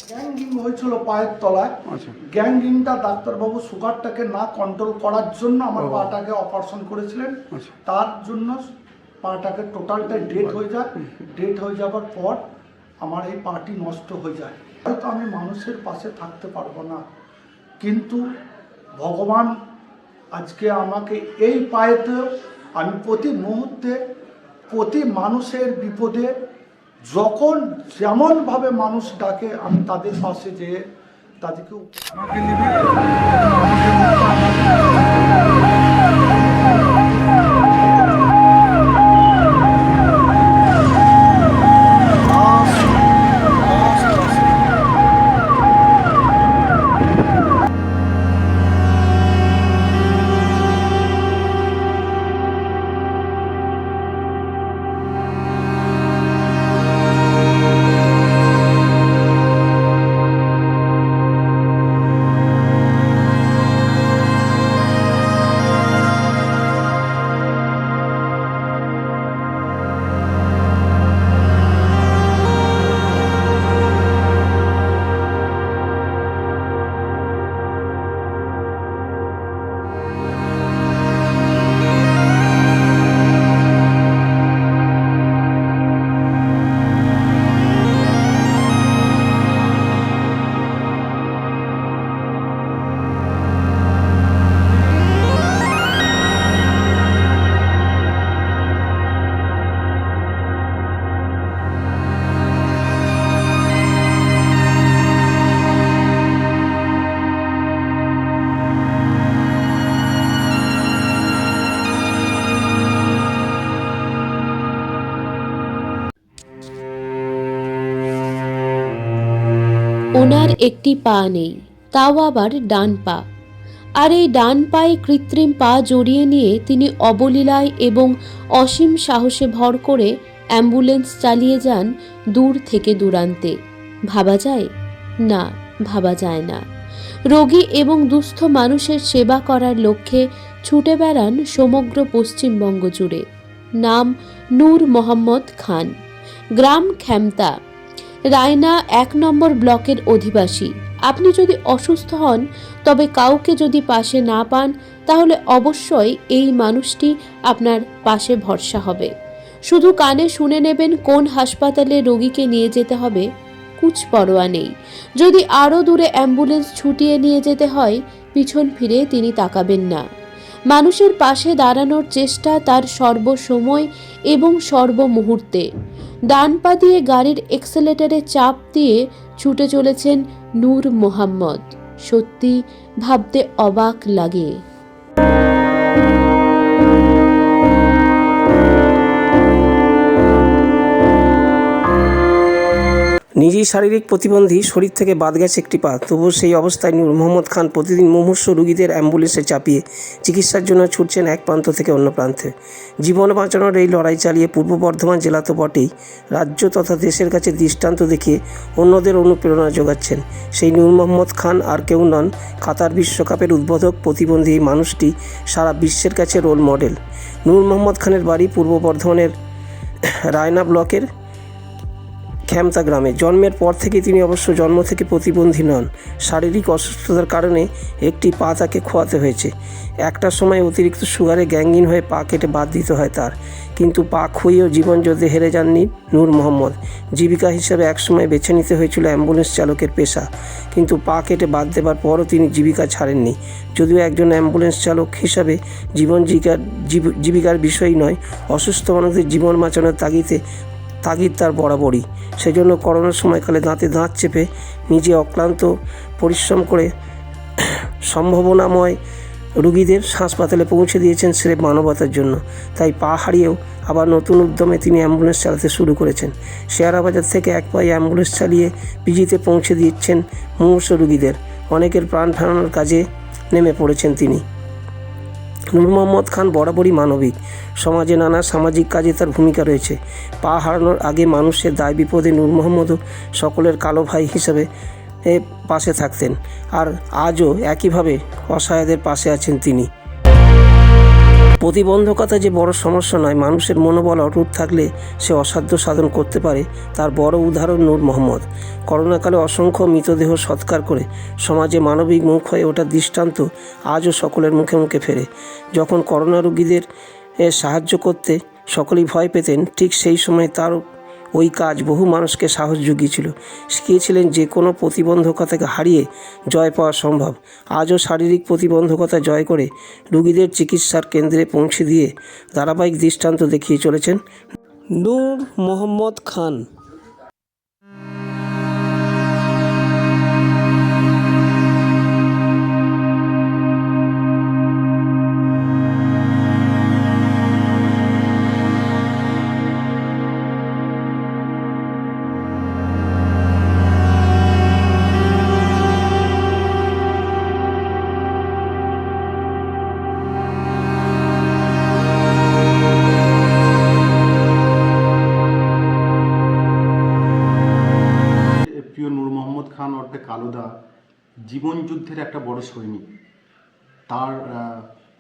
গ্যাংরিং হয়েছিল পায়ের তলায়। গ্যাংরিংটা ডাক্তারবাবু সুগারটাকে না কন্ট্রোল করার জন্য আমার পাটাকে অপারেশন করেছিলেন। তার জন্য পাটাকে টোটালটাই ডেড হয়ে যায়। ডেড হয়ে যাবার পর আমার এই পাটি নষ্ট হয়ে যায়। হয়তো আমি মানুষের পাশে থাকতে পারবো না, কিন্তু ভগবান আজকে আমাকে এই পায়েতে আমি প্রতি মুহূর্তে প্রতি মানুষের বিপদে যখন যেমনভাবে মানুষ ডাকে আমি তাদের পাশে যেয়ে তাদেরকে ওনার একটি পা নেই, তাও আবার ডান পা। আর এই ডান পায়ে কৃত্রিম পা জড়িয়ে নিয়ে তিনি অবলীলায় এবং অসীম সাহসে ভর করে অ্যাম্বুলেন্স চালিয়ে যান দূর থেকে দূরান্তে। ভাবা যায়? না, ভাবা যায় না। রোগী এবং দুস্থ মানুষের সেবা করার লক্ষ্যে ছুটে বেড়ান সমগ্র পশ্চিমবঙ্গ জুড়ে। নাম নূর মোহাম্মদ খান, গ্রাম খেমতা, রায়না 1 নম্বর ব্লকের অধিবাসী। আপনি যদি অসুস্থ হন, তবে কাউকে যদি পাশে না পান, তাহলে অবশ্যই এই মানুষটি আপনার পাশে ভরসা হবে। শুধু কানে শুনে নেবেন কোন হাসপাতালে রোগীকে নিয়ে যেতে হবে, কুছ পরোয়া নেই। যদি আরও দূরে অ্যাম্বুলেন্স ছুটিয়ে নিয়ে যেতে হয়, পিছন ফিরে তিনি তাকাবেন না। মানুষের পাশে দাঁড়ানোর চেষ্টা তার সর্বসময় এবং সর্বমুহূর্তে। ডান পা দিয়ে গাড়ির এক্সেলেটরে চাপ দিয়ে ছুটে চলেছেন নূর মোহাম্মদ। সত্যি ভাবতে অবাক লাগে। নিজেই শারীরিক প্রতিবন্ধী, শরীর থেকে বাদ গেছে একটি পা, তবুও সেই অবস্থায় নূর মোহাম্মদ খান প্রতিদিন মুমূর্ষু রোগীদের অ্যাম্বুলেন্সে চাপিয়ে চিকিৎসার জন্য ছুটছেন এক প্রান্ত থেকে অন্য প্রান্তে। জীবন বাঁচানোর এই লড়াই চালিয়ে পূর্ব বর্ধমান জেলা তো বটেই, রাজ্য তথা দেশের কাছে দৃষ্টান্ত দেখিয়ে অন্যদের অনুপ্রেরণা যোগাচ্ছেন। সেই নূর মোহাম্মদ খান আর কেউ নন, কাতার বিশ্বকাপের উদ্বোধক প্রতিবন্ধী এই মানুষটি সারা বিশ্বের কাছে রোল মডেল। নূর মোহাম্মদ খানের বাড়ি পূর্ব বর্ধমানের রায়না ব্লকের খেমতা গ্রামে। জন্মের পর থেকে তিনি অবশ্য জন্ম থেকে প্রতিবন্ধী নন, শারীরিক অসুস্থতার কারণে একটি পা তাকে খোয়াতে হয়েছে। একটা সময় অতিরিক্ত সুগারে গ্যাংগ্রিন হয়ে পা কেটে বাদ দিতে হয় তার, কিন্তু পা খুইয়েও জীবন যুদ্ধে হেরে যাননি নূর মোহাম্মদ। জীবিকা হিসেবে একসময় বেছে নিতে হয়েছিল অ্যাম্বুলেন্স চালকের পেশা, কিন্তু পা কেটে বাদ দেবার পরও তিনি জীবিকা ছাড়েননি। যদিও একজন অ্যাম্বুলেন্স চালক হিসাবে জীবিকার বিষয় নয়, অসুস্থ মানুষদের জীবন বাঁচানোর তাগিদ তার বরাবরই। সেজন্য করোনার সময়কালে দাঁতে দাঁত চেপে নিজে অক্লান্ত পরিশ্রম করে সম্ভাবনাময় রোগীদের হাসপাতালে পৌঁছে দিয়েছেন স্রেফ মানবতার জন্য। তাই পা হারিয়েও আবার নতুন উদ্যমে তিনি অ্যাম্বুলেন্স চালাতে শুরু করেছেন। শেয়ারা বাজার থেকে এক পায়ে অ্যাম্বুলেন্স চালিয়ে পিজিতে পৌঁছে দিচ্ছেন মুমূর্ষু রোগীদের। অনেকের প্রাণ ফেরানোর কাজে নেমে পড়েছেন তিনি। নূর মোহাম্মদ খান বরাবরই মানবিক, সমাজে নানা সামাজিক কাজে তার ভূমিকা রয়েছে। পা হারানোর আগে মানুষের দায় বিপদে নূর মোহাম্মদও সকলের কালো ভাই হিসেবে পাশে থাকতেন, আর আজও একইভাবে অসহায়দের পাশে আছেন তিনি। প্রতিবন্ধকতা যে বড় সমস্যা নয়, মানুষের মনোবল অটুট থাকলে সে অসাধ্য সাধন করতে পারে, তার বড় উদাহরণ নূর মোহাম্মদ। করোনাকালে অসংখ্য মৃতদেহ সৎকার করে সমাজে মানবিক মুখ হয়ে ওঠার দৃষ্টান্ত আজও সকলের মুখে মুখে ফেরে। যখন করোনা রোগীদের সাহায্য করতে সকলেই ভয় পেতেন, ঠিক সেই সময় তার ওই কাজ বহু মানুষকে সাহস জুগিয়েছিল, শিখিয়েছিলেন যে কোনো প্রতিবন্ধকতাকে হারিয়ে জয় পাওয়া সম্ভব। আজও শারীরিক প্রতিবন্ধকতা জয় করে রোগীদের চিকিৎসার কেন্দ্রে পৌঁছে দিয়ে ধারাবাহিক দৃষ্টান্ত দেখিয়ে চলেছেন নূর মোহাম্মদ খান। প্রিয় নূর মোহাম্মদ খান ওরফে কালুদা জীবন যুদ্ধের একটা বড় সৈনিক। তার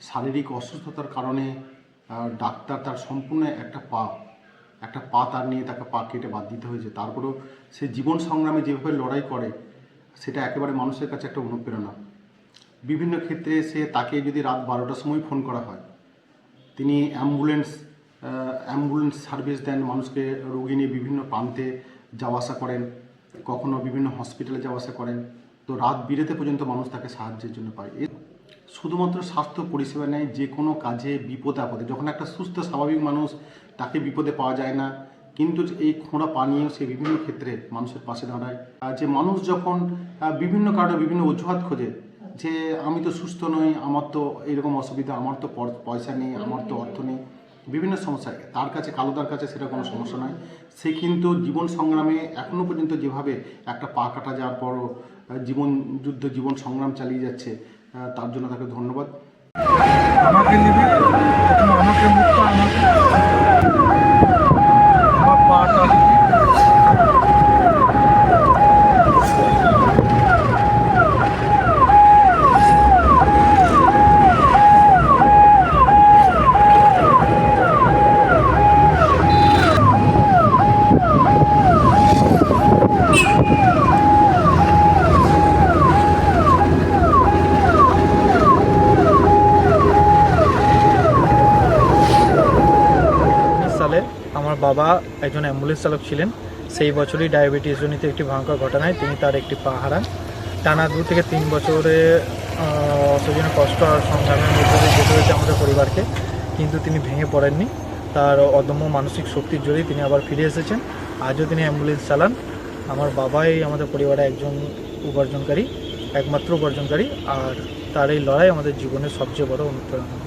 শারীরিক অসুস্থতার কারণে ডাক্তার তার সম্পূর্ণ একটা পা তার নিয়ে তাকে পা কেটে বাদ দিতে হয়েছে। তারপরেও সে জীবন সংগ্রামে যেভাবে লড়াই করে সেটা একেবারে মানুষের কাছে একটা অনুপ্রেরণা। বিভিন্ন ক্ষেত্রে তাকে যদি রাত 12টার সময় ফোন করা হয়, তিনি অ্যাম্বুলেন্স সার্ভিস দেন, মানুষকে রোগী নিয়ে বিভিন্ন প্রান্তে যাওয়া আসা করেন, কখনো বিভিন্ন হসপিটালে যাওয়া আসা করেন। তো রাত বিরেতে পর্যন্ত মানুষ তাকে সাহায্যের জন্য পায়। শুধুমাত্র স্বাস্থ্য পরিষেবা নেয়, যে কোনো কাজে বিপদে আপদে, যখন একটা সুস্থ স্বাভাবিক মানুষ তাকে বিপদে পাওয়া যায় না, কিন্তু এই খোঁড়া পা নিয়েও সে বিভিন্ন ক্ষেত্রে মানুষের পাশে দাঁড়ায়। যে মানুষ যখন বিভিন্ন কারণে বিভিন্ন অজুহাত খোঁজে যে আমি তো সুস্থ নই, আমার তো এরকম অসুবিধা, আমার তো পয়সা নেই, আমার তো অর্থ নেই, বিভিন্ন সমস্যা, তার কাছে কালুদার কাছে সেটা কোনো সমস্যা নয়। সে কিন্তু জীবন সংগ্রামে এখনও পর্যন্ত যেভাবে একটা পা কাটা যাওয়ার পরও জীবন সংগ্রাম চালিয়ে যাচ্ছে, তার জন্য তাকে ধন্যবাদ। আমাকে নিবি, আমাকে মুক্ত, আমাকে আমার পাটা সালে আমার বাবা একজন অ্যাম্বুলেন্স চালক ছিলেন। সেই বছরই ডায়াবেটিস জনিত একটি ভয়ঙ্কর ঘটনায় তিনি তার একটি পা হারান। টানা 2 থেকে 3 বছরে অসহনীয় কষ্ট আর সংগ্রামের মধ্যে দিয়ে যেতে হয়েছে আমাদের পরিবারকে, কিন্তু তিনি ভেঙে পড়েননি। তার অদম্য মানসিক শক্তির জোরেই তিনি আবার ফিরে এসেছেন। আজও তিনি অ্যাম্বুলেন্স চালান। আমার বাবাই আমাদের পরিবারে একজন একমাত্র উপার্জনকারী, আর তার এই লড়াই আমাদের জীবনের সবচেয়ে বড় অনুপ্রেরণা।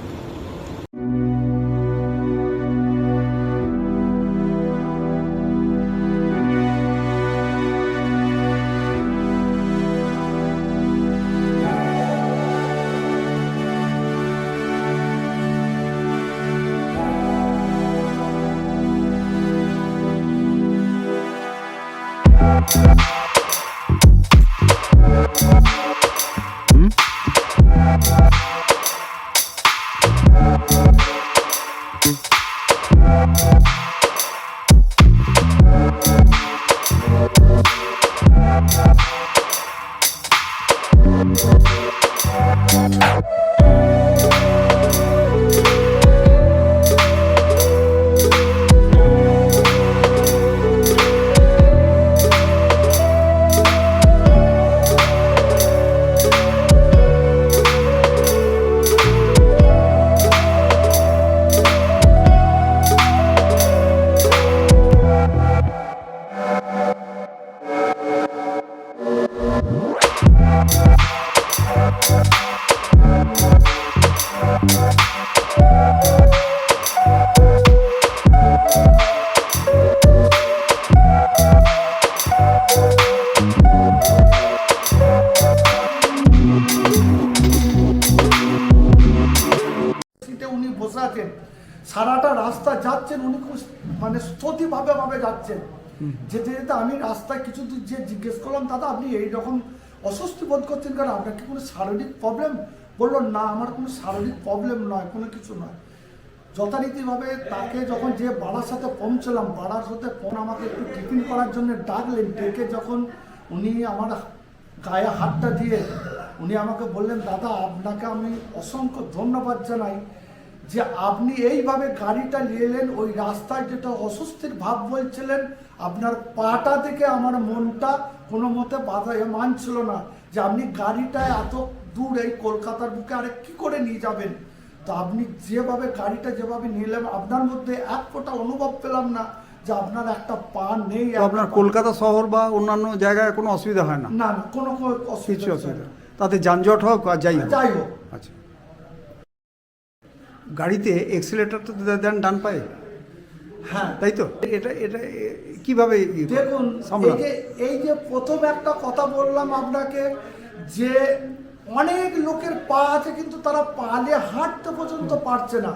যাচ্ছেন উনি খুব মানে স্থিতিভাবে যাচ্ছেন। যেতে যেতে আমি রাস্তায় কিছু দূর যে জিজ্ঞেস করলাম, দাদা আপনি এইরকম অস্বস্তি বোধ করছেন কেন, আপনার কি কোনো শারীরিক প্রবলেম? বললো না আমার কোনো শারীরিক প্রবলেম নয়, কোনো কিছু নয়। যথারীতিভাবে তাকে যখন যে বাড়ার সাথে পৌঁছলাম, বাড়ার সাথে আমাকে একটু টিফিন করার জন্য ডাকলেন, ডেকে যখন উনি আমার গায়ে হাতটা দিয়ে উনি আমাকে বললেন, দাদা আপনাকে আমি অসংখ্য ধন্যবাদ জানাই যে আপনি এইভাবে গাড়িটা নিয়ে এলেন। ওই রাস্তায় যেটা অস্বস্তির ভাব বলছিলেন, আপনার পাটা দেখে আমার মনটা কোনো মতে বাধা মানছিল না যে আপনি গাড়িটায় এত দূর এই কলকাতার বুকে আরে কী করে নিয়ে যাবেন। তো আপনি যেভাবে গাড়িটা যেভাবে নিলেন, আপনার মধ্যে এক ফোঁটা অনুভব পেলাম না যে আপনার একটা পা নেই। আপনার কলকাতা শহর বা অন্যান্য জায়গায় কোনো অসুবিধা হয় না? না না, কোনো কিছু অসুবিধা অসুবিধা, তাতে যানজট হোক আর যাই হোক। হোক। আচ্ছা, গাড়িতে এক্সিলেটর তো দেন ডান পায়ে, হ্যাঁ তাই তো? এটা এটা কিভাবে দেখুন, সামলান? এই যে প্রথম একটা কথা বললাম আপনাকে যে অনেক লোকের পা আছে কিন্তু তারা পা দিয়ে হাঁটতে পর্যন্ত পারছে না।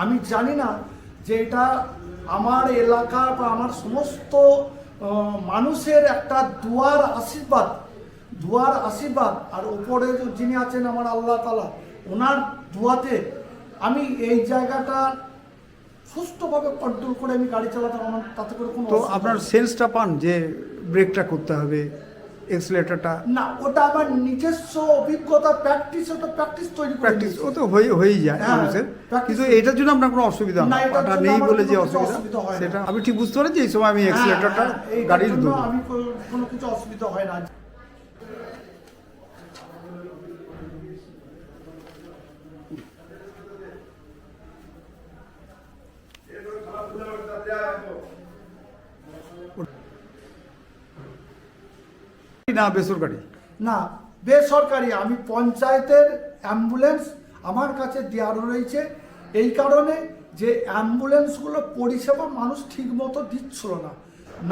আমি জানি না যে এটা আমার এলাকার বা আমার সমস্ত মানুষের একটা দুয়ার আশীর্বাদ আর উপরে যিনি আছেন আমার আল্লাহ তাআলা, ওনার দুয়াতে আমি এই জায়গাটা সুস্থভাবে কন্ট্রোল করে আমি গাড়ি চালাতে আমার তাতে করে কোনো তো অসুবিধা আপনার নেই। সেন্সটা পান যে ব্রেকটা করতে হবে, এক্সিলেটরটা? না, ওটা আমার নিজস্ব অভিজ্ঞতা, প্র্যাকটিস তৈরি করে প্র্যাকটিস নিয়েছি। ও তো হয়েই যায় হ্যাঁ, মানুষের, practice কিন্তু এটার জন্য আপনার কোনো অসুবিধা না, না, এটার পাটা জন্য নেই আমার বলে যে কোনো কিছু অসুবিধা অসুবিধা হয় না। সেটা আমি ঠিক বুঝতে পারি যে এই সময় আমি এক্সিলেটরটা এইটার গাড়ির জন্য দেবো। আমি কোনো কিছু অসুবিধা হয় না। না বেসরকারি? না, বেসরকারি। আমি পঞ্চায়েতের অ্যাম্বুলেন্স আমার কাছে দেওয়া রয়েছে, এই কারণে যে অ্যাম্বুলেন্সগুলো পরিষেবা মানুষ ঠিকমতো দিচ্ছিল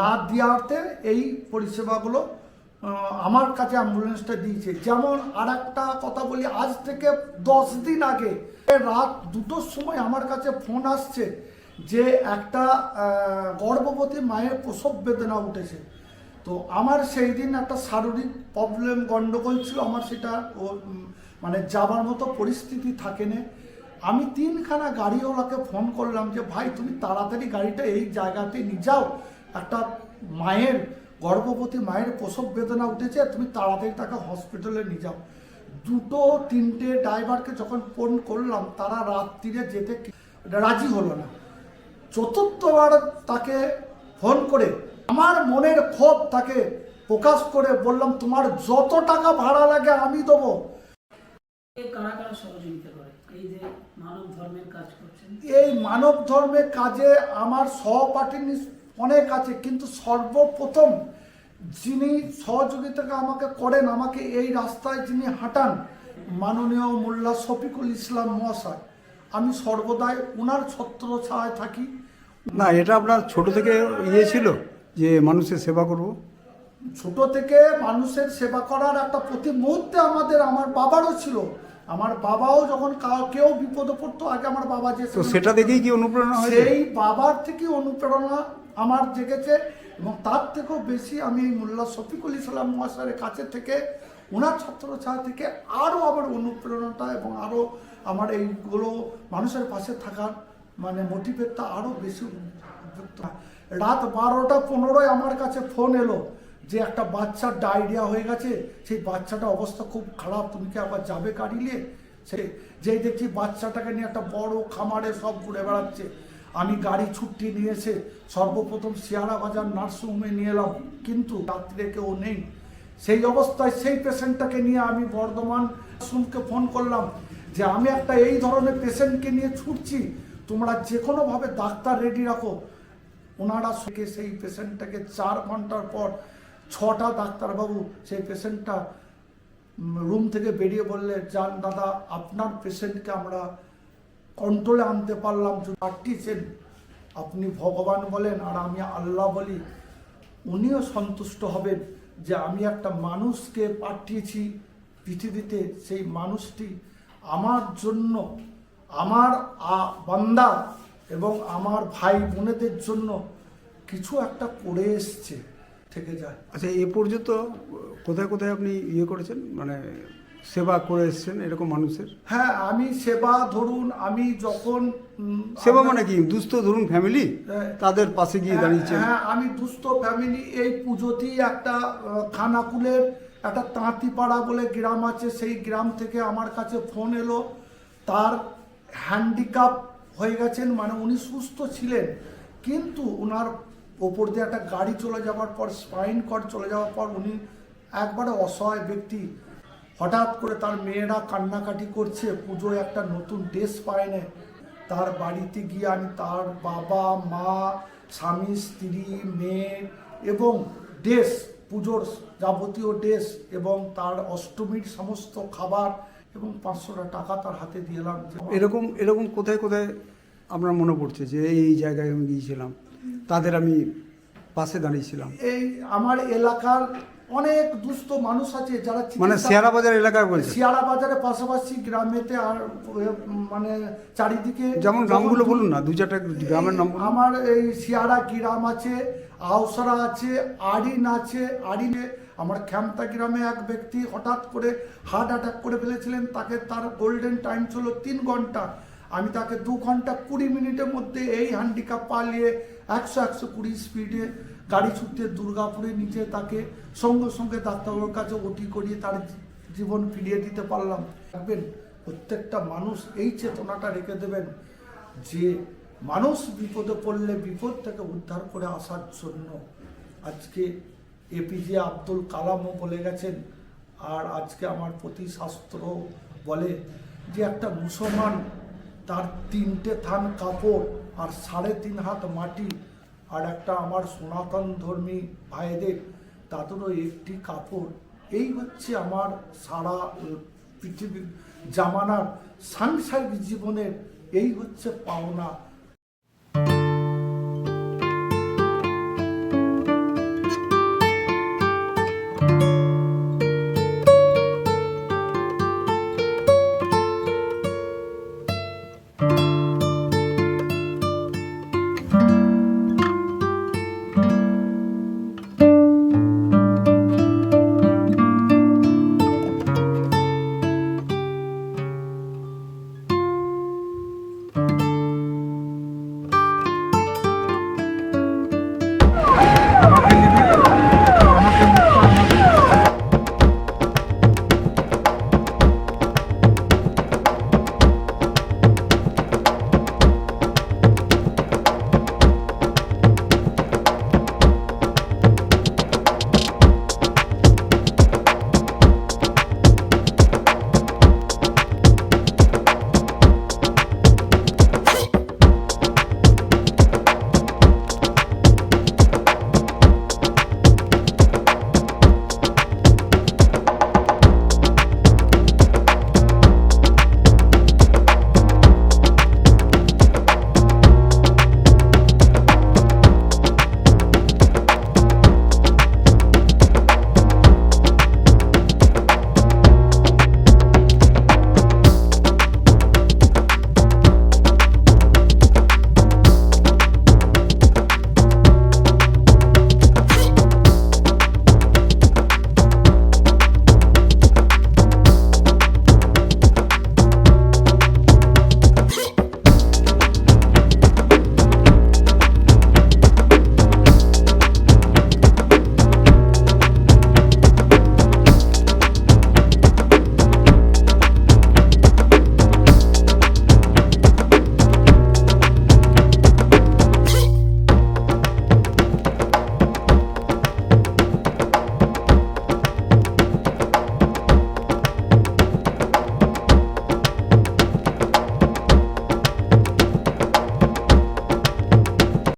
না দেওয়াতে এই পরিষেবাগুলো আমার কাছে অ্যাম্বুলেন্সটা দিয়েছে। যেমন আর একটা কথা বলি, আজ থেকে 10 দিন আগে রাত 2টোর সময় আমার কাছে ফোন আসছে যে একটা গর্ভবতী মায়ের প্রসব বেদনা উঠেছে। তো আমার সেই দিন একটা শারীরিক প্রবলেম গন্ডগোল ছিল, আমার সেটা মানে যাবার মতো পরিস্থিতি থাকেনি। আমি 3খানা গাড়িওয়ালাকে ফোন করলাম যে ভাই তুমি তাড়াতাড়ি গাড়িটা এই জায়গাতে নিয়ে যাও, একটা গর্ভবতী মায়ের প্রসব বেদনা উঠেছে, তুমি তাড়াতাড়ি তাকে হসপিটালে নিয়ে যাও। 2-3টে ড্রাইভারকে যখন ফোন করলাম তারা রাত্রিরে যেতে রাজি হলো না। চতুর্থবার তাকে ফোন করে আমার মনের ক্ষোভ তাকে প্রকাশ করে বললাম তোমার যত টাকা ভাড়া লাগে আমি দেবো। কারা কারা সহযোগিতা করে এই যে মানব ধর্মের কাজ করছেন? এই মানব ধর্মের কাজে আমার সহপাঠী অনেক আছে, কিন্তু সর্বপ্রথম যিনি সহযোগিতাকে আমাকে করেন, আমাকে এই রাস্তায় যিনি হাঁটান, মাননীয় মোল্লা শফিকুল ইসলাম মহাশয়। আমি সর্বদাই ওনার ছত্রছায়ায় থাকি। না, এটা আপনার ছোট থেকে ছিল যে মানুষের সেবা করব? ছোট থেকে মানুষের সেবা করার একটা প্রতি মুহূর্তে আমার বাবারও ছিল। আমার বাবাও যখন কেউ বিপদে পড়তো আগে আমার বাবা যে, তো সেটা দেখেই কি অনুপ্রেরণা হয়েছে? সেই বাবার থেকে অনুপ্রেরণা আমার জেগেছে এবং তার থেকেও বেশি আমি এই মোল্লা শফিকুল ইসলাম মহাশয়ের কাছে থেকে, ওনার ছত্রছায়া থেকে আরও আমার অনুপ্রেরণাটা এবং আরও আমার এইগুলো মানুষের পাশে থাকার মানে মোটিভেটটা আরও বেশি। রাত 12:15 আমার কাছে ফোন এলো যে একটা বাচ্চার ডায়রিয়া হয়ে গেছে, সেই বাচ্চাটা অবস্থা খুব খারাপ, তুমি কি আবার যাবে গাড়ি নিয়ে? যেই দেখছি বাচ্চাটাকে নিয়ে একটা বড় খামারে সব ঘুরে বেড়াচ্ছে। আমি গাড়ি ছুটি নিয়ে এসে সর্বপ্রথম শিয়ারা বাজার নার্সিংহোমে নিয়ে এলাম, কিন্তু রাত্রে কেউ নেই। সেই অবস্থায় সেই পেশেন্টটাকে নিয়ে আমি বর্ধমান নার্সিংহোমকে ফোন করলাম যে আমি একটা এই ধরনের পেশেন্টকে নিয়ে ছুটছি, তোমরা যে কোনোভাবে ডাক্তার রেডি রাখো। ওনারা সেই পেশেন্টটাকে 4 ঘন্টার পর 6টা ডাক্তারবাবু সেই পেশেন্টটা রুম থেকে বেরিয়ে বললে, যান দাদা আপনার পেশেন্টকে আমরা কন্ট্রোলে আনতে পারলাম, পাঠিয়েছেন আপনি ভগবান বলেন আর আমি আল্লাহ বলি, উনিও সন্তুষ্ট হবেন যে আমি একটা মানুষকে পাঠিয়েছি পৃথিবীতে, সেই মানুষটি আমার জন্য, আমার বান্দা এবং আমার ভাই বোনেদের জন্য কিছু একটা করে এসছে থেকে যায়। আচ্ছা, এ পর্যন্ত কোথায় কোথায় আপনি ইয়ে করেছেন, মানে সেবা করে এসছেন এরকম মানুষের? হ্যাঁ, আমি সেবা, ধরুন আমি যখন সেবা মানে কি, দুস্থ ধরুন ফ্যামিলি, তাদের পাশে গিয়ে দাঁড়িয়েছেন? হ্যাঁ, আমি দুস্থ ফ্যামিলি, এই পুজোতেই একটা খানাকুলের একটা তাঁতিপাড়া বলে গ্রাম আছে, সেই গ্রাম থেকে আমার কাছে ফোন এলো, তার হ্যান্ডিক্যাপ হয়ে গেছেন, মানে উনি সুস্থ ছিলেন কিন্তু ওনার ওপর দিয়ে একটা গাড়ি চলে যাওয়ার পর, স্পাইন কর্ড চলে যাওয়ার পর উনি একবারে অসহায় ব্যক্তি। হঠাৎ করে তার মেয়েরা কান্নাকাটি করছে, পুজোয় একটা নতুন ড্রেস পায় না। তার বাড়িতে গিয়ে আমি তার বাবা মা, স্বামী স্ত্রী, মেয়ে এবং ড্রেস, পুজোর যাবতীয় ড্রেস এবং তার অষ্টমীর সমস্ত খাবার এবং 500 টাকা তার হাতে দিলাম। এরকম এরকম কোথায় কোথায় আপনার মনে পড়ছে যে এই জায়গায় আমি গিয়েছিলাম, তাদের আমি পাশে দাঁড়িয়েছিলাম? এই আমার এলাকার অনেক দুস্থ মানুষ আছে যারা মানে শেয়ারা বাজার এলাকায় বলছে? শিয়ারা বাজারের পাশাপাশি গ্রামেতে আর মানে চারিদিকে, যেমন গ্রামগুলো বলুন না, 2-4টা গ্রামের নাম বলুন। আমার এই শিয়ারা গ্রাম আছে, আউসরা আছে, আড়িন আছে। আড়িনে আমার খ্যামতা গ্রামে এক ব্যক্তি হঠাৎ করে হার্ট অ্যাটাক করে ফেলেছিলেন, তাকে তার গোল্ডেন টাইম ছিল 3 ঘন্টা, আমি তাকে 2 ঘন্টা 20 মিনিটের মধ্যে এই হ্যান্ডিক্যাপ পালিয়ে 100-120 স্পিডে গাড়ি ছুটতে দুর্গাপুরে নিচে তাকে সঙ্গে সঙ্গে ডাক্তারের কাছে ওটি করিয়ে তার জীবন ফিরিয়ে দিতে পারলাম। দেখবেন প্রত্যেকটা মানুষ এই চেতনাটা রেখে দেবেন যে মানুষ বিপদে পড়লে বিপদ থেকে উদ্ধার করে আসার জন্য। আজকে এপিজে আব্দুল কালামও বলে গেছেন, আর আজকে আমার প্রতিশাস্ত্র বলে যে একটা মুসলমান তার 3টে থান কাপড় আর 3.5 হাত মাটি, আর একটা আমার সনাতন ধর্মী ভাইদের তাদেরও একটি কাপড়, এই হচ্ছে আমার সারা পৃথিবীর জামানার সাংসারিক জীবনের এই হচ্ছে পাওনা।